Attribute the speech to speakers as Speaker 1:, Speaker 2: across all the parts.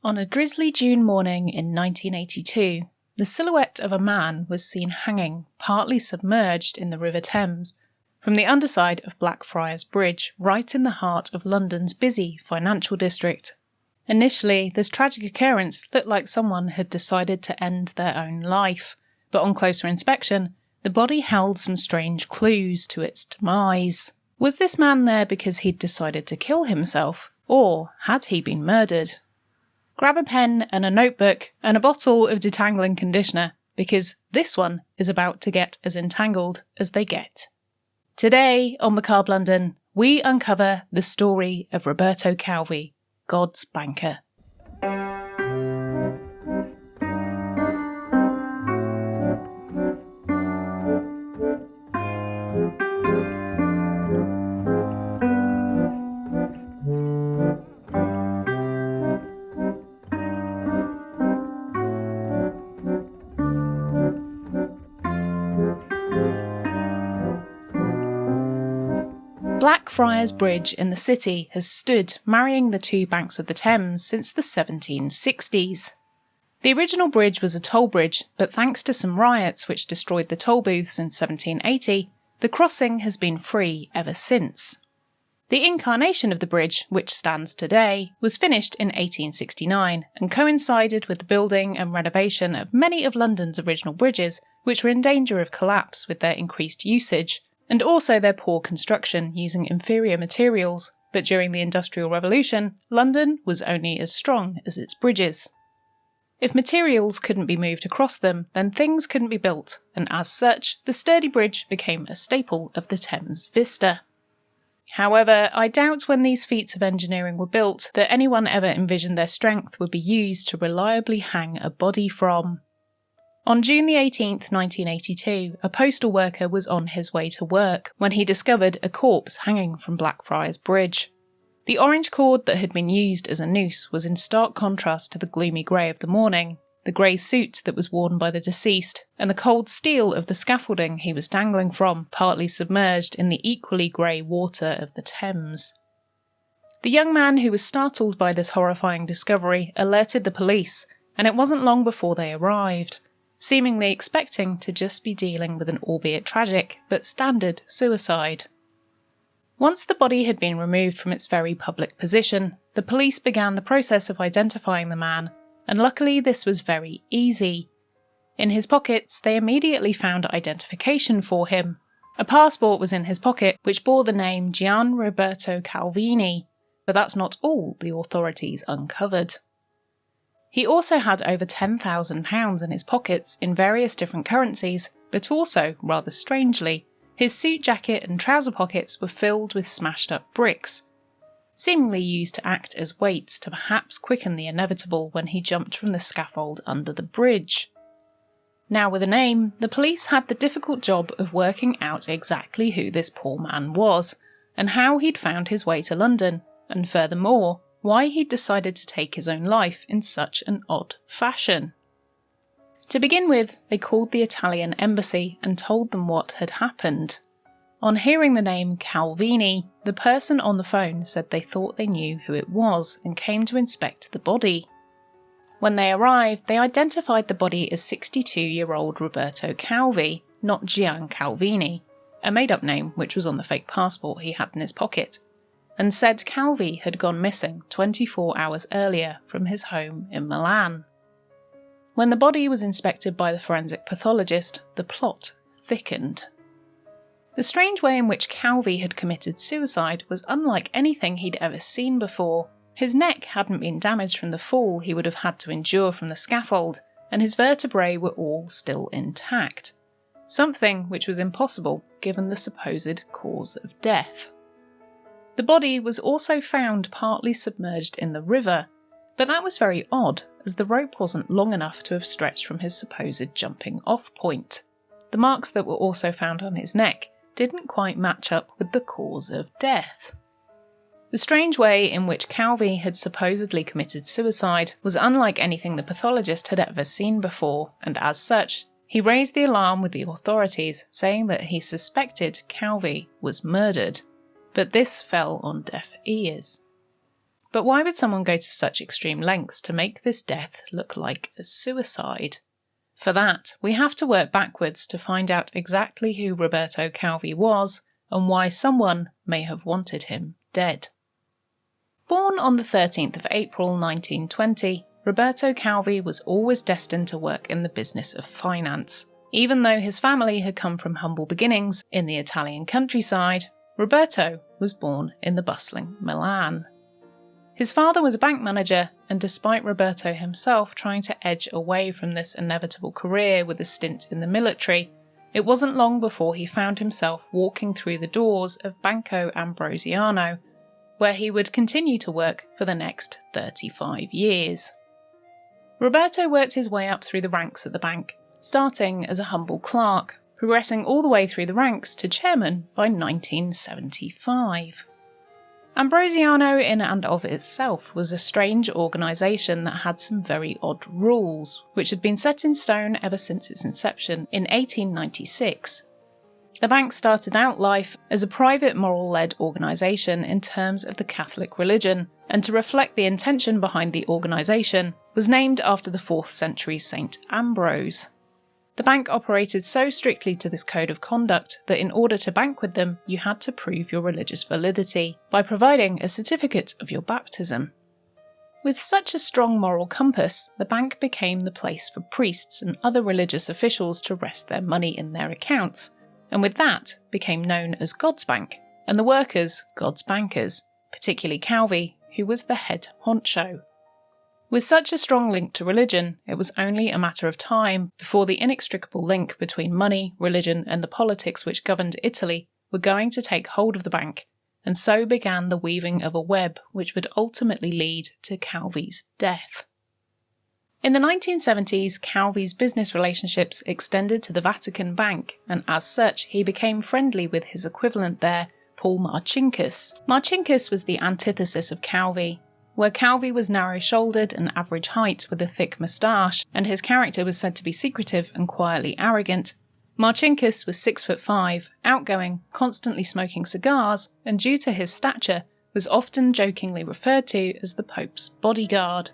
Speaker 1: On a drizzly June morning in 1982, the silhouette of a man was seen hanging, partly submerged in the River Thames, from the underside of Blackfriars Bridge, right in the heart of London's busy financial district. Initially, this tragic occurrence looked like someone had decided to end their own life, but on closer inspection, the body held some strange clues to its demise. Was this man there because he'd decided to kill himself, or had he been murdered? Grab a pen and a notebook and a bottle of detangling conditioner, because this one is about to get as entangled as they get. Today on Macabre London, we uncover the story of Roberto Calvi, God's banker. Blackfriars Bridge in the city has stood marrying the two banks of the Thames since the 1760s. The original bridge was a toll bridge, but thanks to some riots which destroyed the toll booths in 1780, the crossing has been free ever since. The incarnation of the bridge, which stands today, was finished in 1869 and coincided with the building and renovation of many of London's original bridges, which were in danger of collapse with their increased usage, and also their poor construction using inferior materials, but during the Industrial Revolution, London was only as strong as its bridges. If materials couldn't be moved across them, then things couldn't be built, and as such, the sturdy bridge became a staple of the Thames vista. However, I doubt when these feats of engineering were built that anyone ever envisioned their strength would be used to reliably hang a body from. On June the 18th, 1982, a postal worker was on his way to work when he discovered a corpse hanging from Blackfriars Bridge. The orange cord that had been used as a noose was in stark contrast to the gloomy grey of the morning, the grey suit that was worn by the deceased, and the cold steel of the scaffolding he was dangling from, partly submerged in the equally grey water of the Thames. The young man who was startled by this horrifying discovery alerted the police, and it wasn't long before they arrived, seemingly expecting to just be dealing with an albeit tragic, but standard suicide. Once the body had been removed from its very public position, the police began the process of identifying the man, and luckily this was very easy. In his pockets, they immediately found identification for him. A passport was in his pocket, which bore the name Gian Roberto Calvi, but that's not all the authorities uncovered. He also had over £10,000 in his pockets in various different currencies, but also, rather strangely, his suit jacket and trouser pockets were filled with smashed up bricks, seemingly used to act as weights to perhaps quicken the inevitable when he jumped from the scaffold under the bridge. Now with a name, the police had the difficult job of working out exactly who this poor man was, and how he'd found his way to London, and furthermore, why he'd decided to take his own life in such an odd fashion. To begin with, they called the Italian embassy and told them what had happened. On hearing the name Calvi, the person on the phone said they thought they knew who it was and came to inspect the body. When they arrived, they identified the body as 62-year-old Roberto Calvi, not Gian Calvi, a made-up name which was on the fake passport he had in his pocket, and said Calvi had gone missing 24 hours earlier from his home in Milan. When the body was inspected by the forensic pathologist, the plot thickened. The strange way in which Calvi had committed suicide was unlike anything he'd ever seen before. His neck hadn't been damaged from the fall he would have had to endure from the scaffold, and his vertebrae were all still intact, something which was impossible given the supposed cause of death. The body was also found partly submerged in the river, but that was very odd as the rope wasn't long enough to have stretched from his supposed jumping off point. The marks that were also found on his neck didn't quite match up with the cause of death. The strange way in which Calvi had supposedly committed suicide was unlike anything the pathologist had ever seen before, and as such, he raised the alarm with the authorities, saying that he suspected Calvi was murdered. But this fell on deaf ears. But why would someone go to such extreme lengths to make this death look like a suicide? For that, we have to work backwards to find out exactly who Roberto Calvi was and why someone may have wanted him dead. Born on the 13th of April 1920, Roberto Calvi was always destined to work in the business of finance. Even though his family had come from humble beginnings in the Italian countryside, Roberto was born in the bustling Milan. His father was a bank manager, and despite Roberto himself trying to edge away from this inevitable career with a stint in the military, it wasn't long before he found himself walking through the doors of Banco Ambrosiano, where he would continue to work for the next 35 years. Roberto worked his way up through the ranks at the bank, starting as a humble clerk, progressing all the way through the ranks to chairman by 1975. Ambrosiano in and of itself was a strange organisation that had some very odd rules, which had been set in stone ever since its inception in 1896. The bank started out life as a private moral-led organisation in terms of the Catholic religion, and to reflect the intention behind the organisation, was named after the 4th century Saint Ambrose. The bank operated so strictly to this code of conduct that in order to bank with them, you had to prove your religious validity by providing a certificate of your baptism. With such a strong moral compass, the bank became the place for priests and other religious officials to rest their money in their accounts, and with that became known as God's Bank, and the workers God's bankers, particularly Calvi, who was the head honcho. With such a strong link to religion, it was only a matter of time before the inextricable link between money, religion, and the politics which governed Italy were going to take hold of the bank, and so began the weaving of a web which would ultimately lead to Calvi's death. In the 1970s, Calvi's business relationships extended to the Vatican Bank, and as such he became friendly with his equivalent there, Paul Marcinkus. Marcinkus was the antithesis of Calvi. Where Calvi was narrow-shouldered and average height with a thick moustache, and his character was said to be secretive and quietly arrogant, Marcinkus was 6'5", outgoing, constantly smoking cigars, and due to his stature, was often jokingly referred to as the Pope's bodyguard.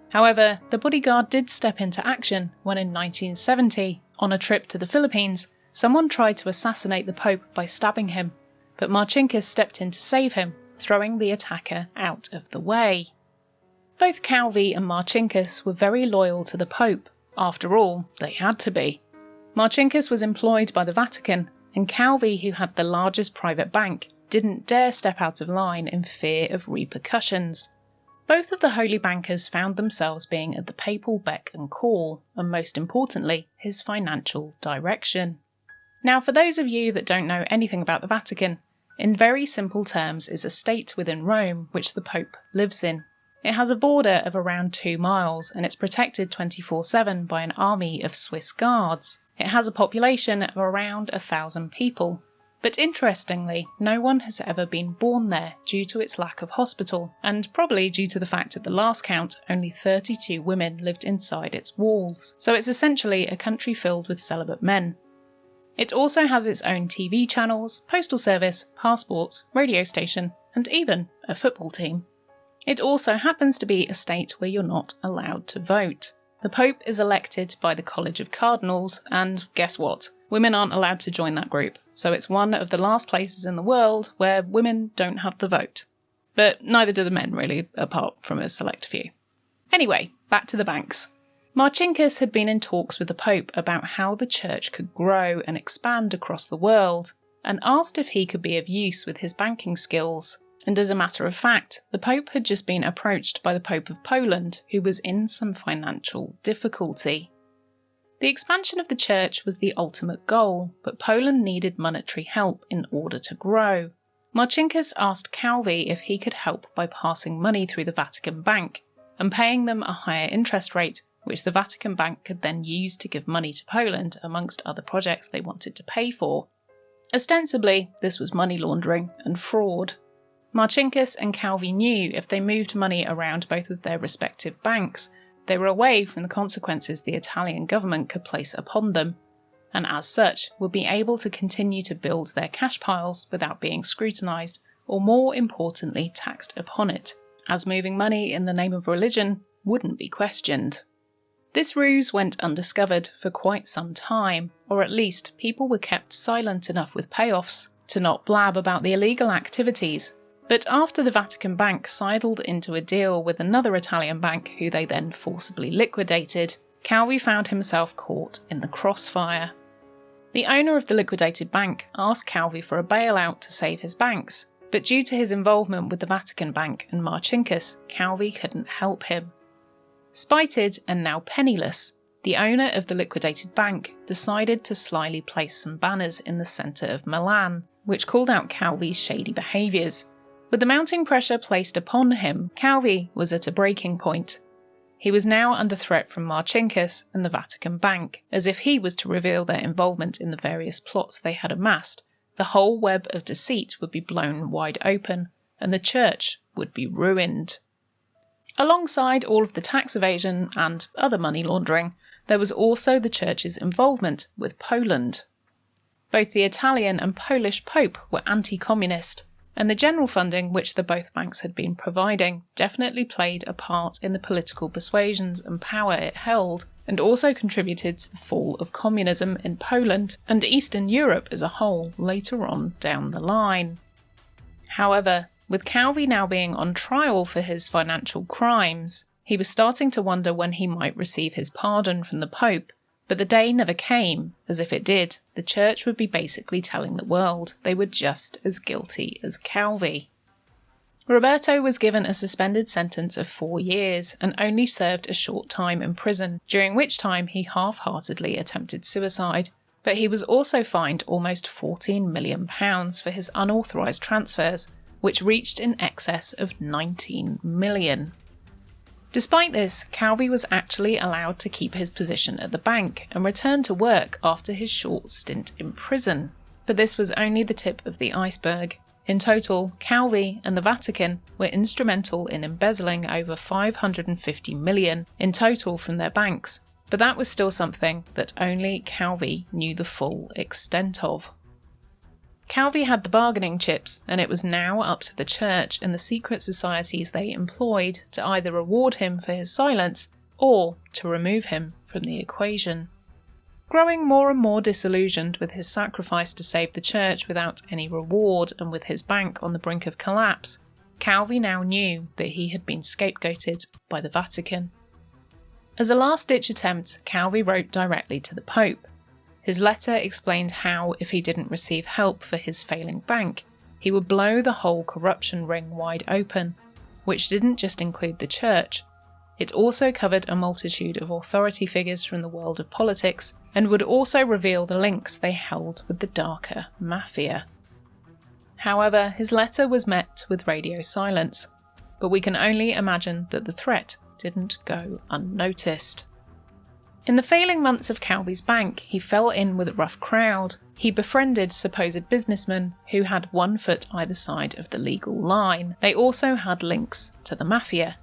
Speaker 1: However, the bodyguard did step into action when in 1970, on a trip to the Philippines, someone tried to assassinate the Pope by stabbing him, but Marcinkus stepped in to save him, throwing the attacker out of the way. Both Calvi and Marcinkus were very loyal to the Pope. After all, they had to be. Marcinkus was employed by the Vatican, and Calvi, who had the largest private bank, didn't dare step out of line in fear of repercussions. Both of the holy bankers found themselves being at the papal beck and call, and most importantly, his financial direction. Now, for those of you that don't know anything about the Vatican, in very simple terms, is a state within Rome which the Pope lives in. It has a border of around 2 miles and it's protected 24/7 by an army of Swiss guards. It has a population of around 1,000 people. But interestingly, no one has ever been born there due to its lack of hospital, and probably due to the fact at the last count only 32 women lived inside its walls, so it's essentially a country filled with celibate men. It also has its own TV channels, postal service, passports, radio station, and even a football team. It also happens to be a state where you're not allowed to vote. The Pope is elected by the College of Cardinals, and guess what? Women aren't allowed to join that group, so it's one of the last places in the world where women don't have the vote. But neither do the men really, apart from a select few. Anyway, back to the banks. Marcinkus had been in talks with the Pope about how the church could grow and expand across the world, and asked if he could be of use with his banking skills. And as a matter of fact, the Pope had just been approached by the Pope of Poland, who was in some financial difficulty. The expansion of the church was the ultimate goal, but Poland needed monetary help in order to grow. Marcinkus asked Calvi if he could help by passing money through the Vatican Bank and paying them a higher interest rate, which the Vatican Bank could then use to give money to Poland amongst other projects they wanted to pay for. Ostensibly, this was money laundering and fraud. Marcinkus and Calvi knew if they moved money around both of their respective banks, they were away from the consequences the Italian government could place upon them, and as such would be able to continue to build their cash piles without being scrutinised, or more importantly taxed upon it. as moving money in the name of religion wouldn't be questioned. This ruse went undiscovered for quite some time, or at least people were kept silent enough with payoffs to not blab about the illegal activities. But after the Vatican Bank sidled into a deal with another Italian bank who they then forcibly liquidated, Calvi found himself caught in the crossfire. The owner of the liquidated bank asked Calvi for a bailout to save his banks, but due to his involvement with the Vatican Bank and Marcinkus, Calvi couldn't help him. Spited and now penniless, the owner of the liquidated bank decided to slyly place some banners in the centre of Milan, which called out Calvi's shady behaviours. With the mounting pressure placed upon him, Calvi was at a breaking point. He was now under threat from Marcinkus and the Vatican Bank, as if he was to reveal their involvement in the various plots they had amassed, the whole web of deceit would be blown wide open, and the church would be ruined. Alongside all of the tax evasion and other money laundering, there was also the church's involvement with Poland. Both the Italian and Polish Pope were anti-communist, and the general funding which the both banks had been providing definitely played a part in the political persuasions and power it held, and also contributed to the fall of communism in Poland and Eastern Europe as a whole later on down the line. However, with Calvi now being on trial for his financial crimes, he was starting to wonder when he might receive his pardon from the Pope, but the day never came, as if it did, the church would be basically telling the world they were just as guilty as Calvi. Roberto was given a suspended sentence of 4 years and only served a short time in prison, during which time he half-heartedly attempted suicide, but he was also fined almost £14 million for his unauthorised transfers, which reached in excess of 19 million. Despite this, Calvi was actually allowed to keep his position at the bank and return to work after his short stint in prison. But this was only the tip of the iceberg. In total, Calvi and the Vatican were instrumental in embezzling over 550 million in total from their banks, but that was still something that only Calvi knew the full extent of. Calvi had the bargaining chips, and it was now up to the church and the secret societies they employed to either reward him for his silence or to remove him from the equation. Growing more and more disillusioned with his sacrifice to save the church without any reward and with his bank on the brink of collapse, Calvi now knew that he had been scapegoated by the Vatican. As a last-ditch attempt, Calvi wrote directly to the Pope. His letter explained how, if he didn't receive help for his failing bank, he would blow the whole corruption ring wide open, which didn't just include the church. It also covered a multitude of authority figures from the world of politics and would also reveal the links they held with the darker mafia. However, his letter was met with radio silence, but we can only imagine that the threat didn't go unnoticed. In the failing months of Calvi's bank, he fell in with a rough crowd. He befriended supposed businessmen who had one foot either side of the legal line. They also had links to the mafia.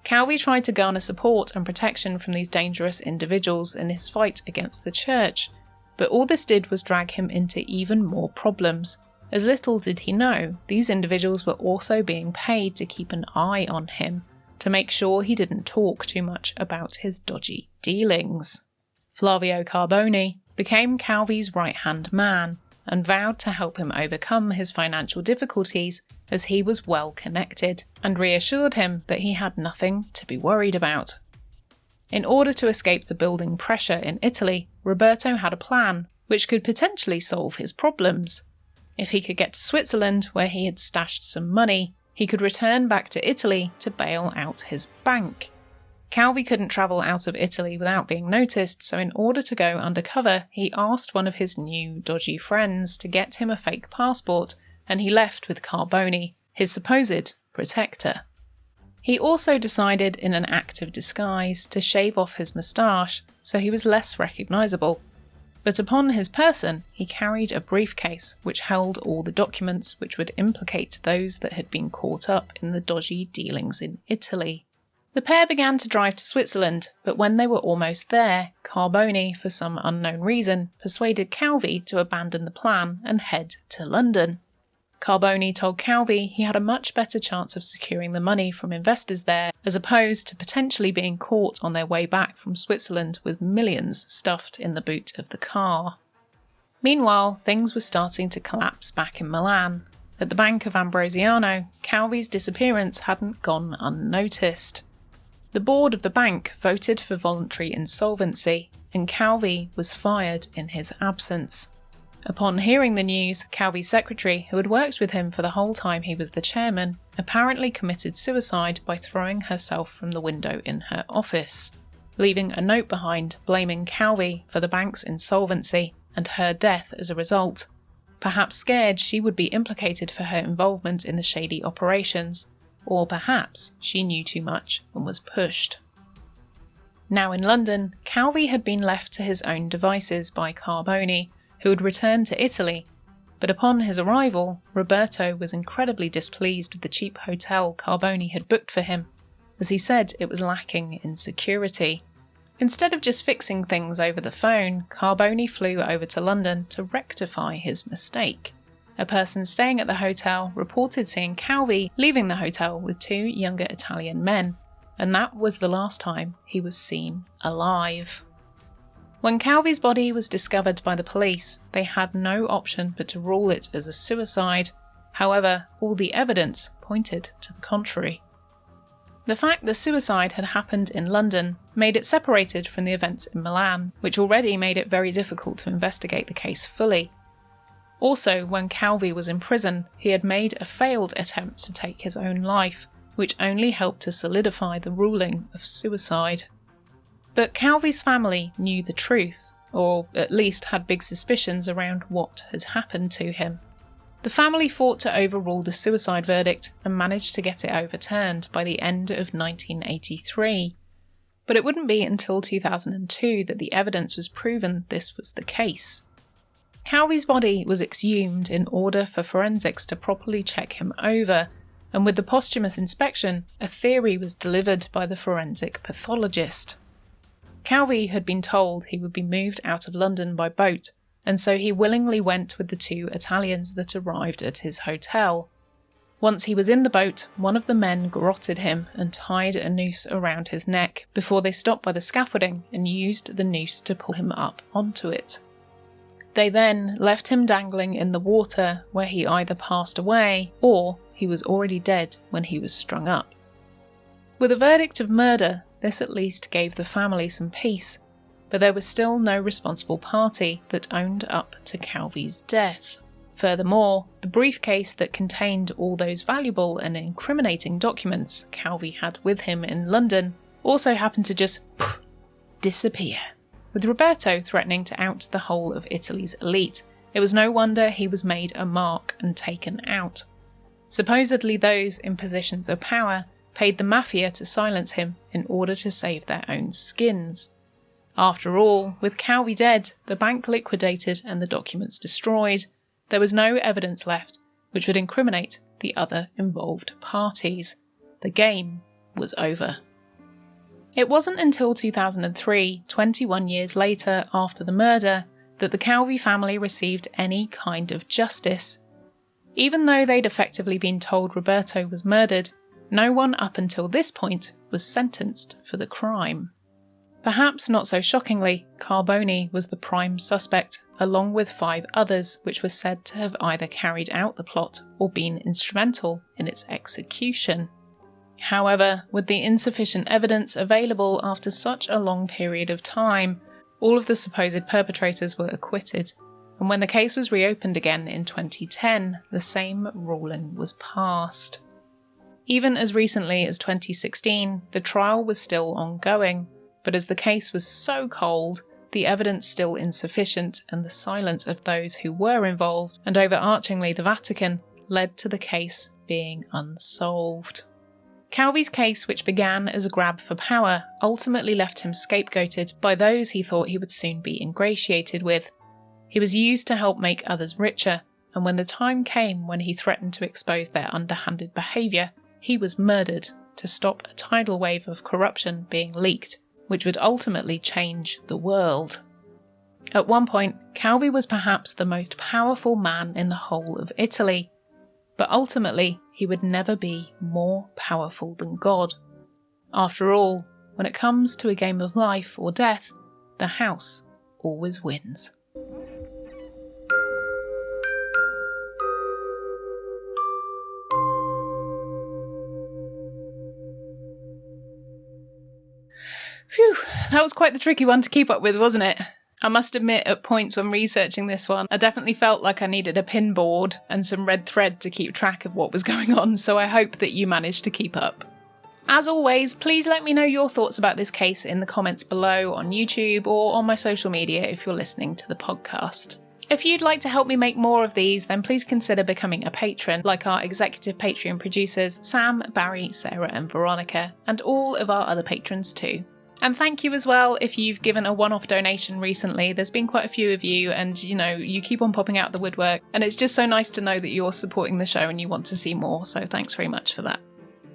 Speaker 1: Calvi tried to garner support and protection from these dangerous individuals in his fight against the church, but all this did was drag him into even more problems. As little did he know, these individuals were also being paid to keep an eye on him, to make sure he didn't talk too much about his dodgy dealings. Flavio Carboni became Calvi's right-hand man and vowed to help him overcome his financial difficulties as he was well connected, and reassured him that he had nothing to be worried about. In order to escape the building pressure in Italy, Roberto had a plan which could potentially solve his problems. If he could get to Switzerland, where he had stashed some money, he could return back to Italy to bail out his bank. Calvi couldn't travel out of Italy without being noticed, so in order to go undercover, he asked one of his new dodgy friends to get him a fake passport, and he left with Carboni, his supposed protector. He also decided, in an act of disguise, to shave off his moustache so he was less recognisable. But upon his person, he carried a briefcase which held all the documents which would implicate those that had been caught up in the dodgy dealings in Italy. The pair began to drive to Switzerland, but when they were almost there, Carboni, for some unknown reason, persuaded Calvi to abandon the plan and head to London. Carboni told Calvi he had a much better chance of securing the money from investors there, as opposed to potentially being caught on their way back from Switzerland with millions stuffed in the boot of the car. Meanwhile, things were starting to collapse back in Milan. At the Bank of Ambrosiano, Calvi's disappearance hadn't gone unnoticed. The board of the bank voted for voluntary insolvency, and Calvi was fired in his absence. Upon hearing the news, Calvi's secretary, who had worked with him for the whole time he was the chairman, apparently committed suicide by throwing herself from the window in her office, leaving a note behind blaming Calvi for the bank's insolvency and her death as a result, perhaps scared she would be implicated for her involvement in the shady operations, or perhaps she knew too much and was pushed. Now in London, Calvi had been left to his own devices by Carboni, who had returned to Italy, but upon his arrival, Roberto was incredibly displeased with the cheap hotel Carboni had booked for him, as he said it was lacking in security. Instead of just fixing things over the phone, Carboni flew over to London to rectify his mistake. A person staying at the hotel reported seeing Calvi leaving the hotel with 2 younger Italian men, and that was the last time he was seen alive. When Calvi's body was discovered by the police, they had no option but to rule it as a suicide. However, all the evidence pointed to the contrary. The fact the suicide had happened in London made it separated from the events in Milan, which already made it very difficult to investigate the case fully. Also, when Calvi was in prison, he had made a failed attempt to take his own life, which only helped to solidify the ruling of suicide. But Calvi's family knew the truth, or at least had big suspicions around what had happened to him. The family fought to overrule the suicide verdict and managed to get it overturned by the end of 1983. But it wouldn't be until 2002 that the evidence was proven this was the case. Calvi's body was exhumed in order for forensics to properly check him over, and with the posthumous inspection, a theory was delivered by the forensic pathologist. Calvi had been told he would be moved out of London by boat, and so he willingly went with the 2 Italians that arrived at his hotel. Once he was in the boat, one of the men garroted him and tied a noose around his neck before they stopped by the scaffolding and used the noose to pull him up onto it. They then left him dangling in the water, where he either passed away or he was already dead when he was strung up. With a verdict of murder, this at least gave the family some peace, but there was still no responsible party that owned up to Calvi's death. Furthermore, the briefcase that contained all those valuable and incriminating documents Calvi had with him in London also happened to just disappear. With Roberto threatening to out the whole of Italy's elite, it was no wonder he was made a mark and taken out. Supposedly those in positions of power paid the mafia to silence him in order to save their own skins. After all, with Calvi dead, the bank liquidated and the documents destroyed, there was no evidence left which would incriminate the other involved parties. The game was over. It wasn't until 2003, 21 years later after the murder, that the Calvi family received any kind of justice. Even though they'd effectively been told Roberto was murdered, no one up until this point was sentenced for the crime. Perhaps not so shockingly, Carboni was the prime suspect, along with 5 others which were said to have either carried out the plot or been instrumental in its execution. However, with the insufficient evidence available after such a long period of time, all of the supposed perpetrators were acquitted, and when the case was reopened again in 2010, the same ruling was passed. Even as recently as 2016, the trial was still ongoing, but as the case was so cold, the evidence still insufficient, and the silence of those who were involved, and overarchingly the Vatican, led to the case being unsolved. Calvi's case, which began as a grab for power, ultimately left him scapegoated by those he thought he would soon be ingratiated with. He was used to help make others richer, and when the time came when he threatened to expose their underhanded behaviour, he was murdered to stop a tidal wave of corruption being leaked, which would ultimately change the world. At one point, Calvi was perhaps the most powerful man in the whole of Italy. but ultimately he would never be more powerful than God. After all, when it comes to a game of life or death, the house always wins. Phew, that was quite the tricky one to keep up with, wasn't it? I must admit, at points when researching this one, I definitely felt like I needed a pin board and some red thread to keep track of what was going on, so I hope that you managed to keep up. As always, please let me know your thoughts about this case in the comments below on YouTube or on my social media if you're listening to the podcast. If you'd like to help me make more of these, then please consider becoming a patron, like our executive Patreon producers Sam, Barry, Sarah and Veronica, and all of our other patrons too. And thank you as well if you've given a one-off donation recently. There's been quite a few of you and, you keep on popping out the woodwork. And it's just so nice to know that you're supporting the show and you want to see more. So thanks very much for that.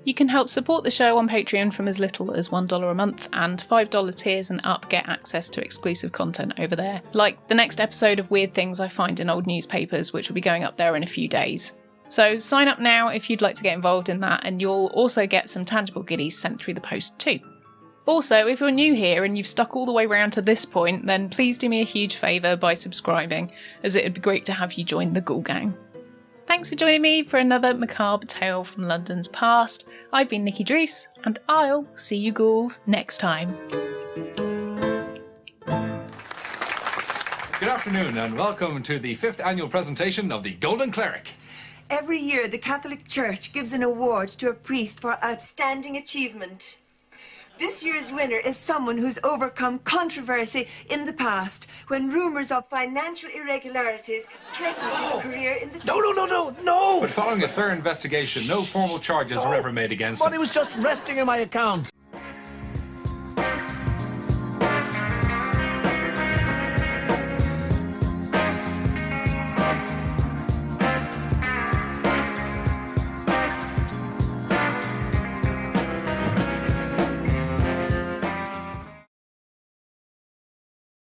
Speaker 1: You can help support the show on Patreon from as little as $1 a month, and $5 tiers and up get access to exclusive content over there. Like the next episode of Weird Things I Find in Old Newspapers, which will be going up there in a few days. So sign up now if you'd like to get involved in that, and you'll also get some tangible goodies sent through the post too. Also, if you're new here and you've stuck all the way around to this point, then please do me a huge favour by subscribing, as it'd be great to have you join the Ghoul Gang. Thanks for joining me for another macabre tale from London's past. I've been Nikki Druce, and I'll see you ghouls next time.
Speaker 2: Good afternoon and welcome to the 5th annual presentation of the Golden Cleric.
Speaker 3: Every year, the Catholic Church gives an award to a priest for outstanding achievement. This year's winner is someone who's overcome controversy in the past when rumors of financial irregularities threatened his career in the future.
Speaker 2: No! But following a thorough investigation, no formal charges were ever made against him.
Speaker 4: Money was just resting in my account.